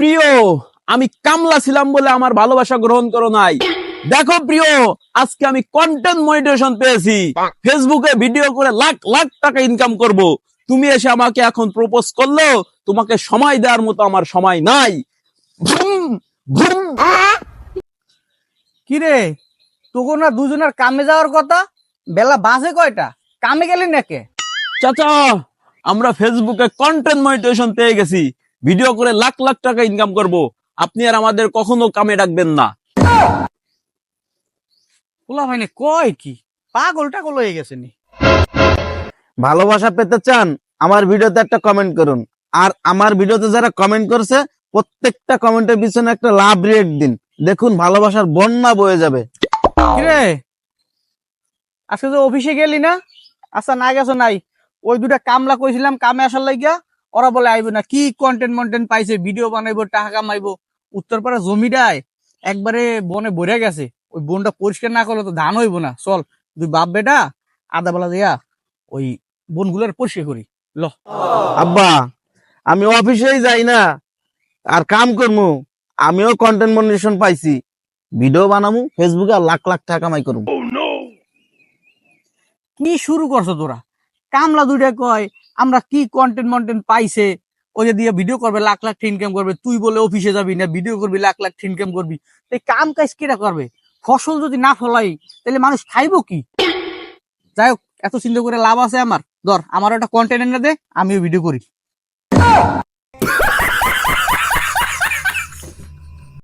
প্রিয়, আমি কামলা ছিলাম বলে আমার ভালোবাসা গ্রহণ করো নাই। দেখো প্রিয়, আজকে আমি কন্টেন্ট মনিটাইজেশন পেয়েছি। ফেসবুকে ভিডিও করে লাখ লাখ টাকা ইনকাম করব। তুমি এসে আমাকে এখন প্রপোজ করলো, তোমাকে সময় দেওয়ার মতো আমার সময় নাই। ভুম, ভুম। কিরে তোকে না দুজনের কামে যাওয়ার কথা, বেলা বাজে কয়টা? কামে গেলি নাকি? চাচা, আমরা ফেসবুকে কন্টেন্ট মনিটাইজেশন পেয়ে গেছি। ভিডিও করে লাখ লাখ টাকা ইনকাম করব। আপনি আর আমাদের কখনো কামে ডাকবেন না। পোলা ভাই কয় কি, পাগল টাগল হয়ে গেছে নি? ভালোবাসা পেতে চান, আমার ভিডিওতে একটা কমেন্ট করুন। আর আমার ভিডিওতে যারা কমেন্ট করছে প্রত্যেকটা কমেন্টের পিছনে একটা লাভ রিয়েক্ট দিন। দেখুন ভালোবাসার বন্যা বয়ে যাবে। কিরে আজকে তো অফিসে গেলি না? আচ্ছা না গেছো নাই, ওই দুটা কামলা কইছিলাম কামে আসার লাগিয়া, ওরা বলে আইবো না। কি কন্টেন্ট মন্টেন্ট পাইছে, ভিডিও বানাইবো, টাকা কামাইবো। উত্তরপাড়া জমিটায় একবারে বনে ভরে গেছে, ওই বনটা পরিষ্কার না করলে তো ধান হইবো না। চল দুই বাপ বেটা আদা বেলা দিয়া ওই বনগুলোর পরিষ্কার করি ল। আব্বা, আমি অফিসেই যাই না আর কাম করবো। আমিও কন্টেন্ট মনিটাইজেশন পাইছি, ভিডিও বানামু, ফেসবুকে আর লাখ লাখ টাকা কামাই করবো। কি শুরু করছো তোরা? কামলা দুইটা কয় আমরা কি কন্টেন্ট মন্টেন্ট পাইছে, ওই যে দিয়ে ভিডিও করবে লাখ লাখ ইনকাম করবে। তুই বলে অফিসে যাবি না, ভিডিও করবি লাখ লাখ ইনকাম করবি। তো এই কাম কাজ কেটা করবে? ফসল যদি না ফলাই তাহলে মানুষ খাইবো কি? যাই হোক, এত চিন্তা করে লাভ আছে আমার? ধর আমার একটা কন্টেন্ট এনে দে, আমিও ভিডিও করি।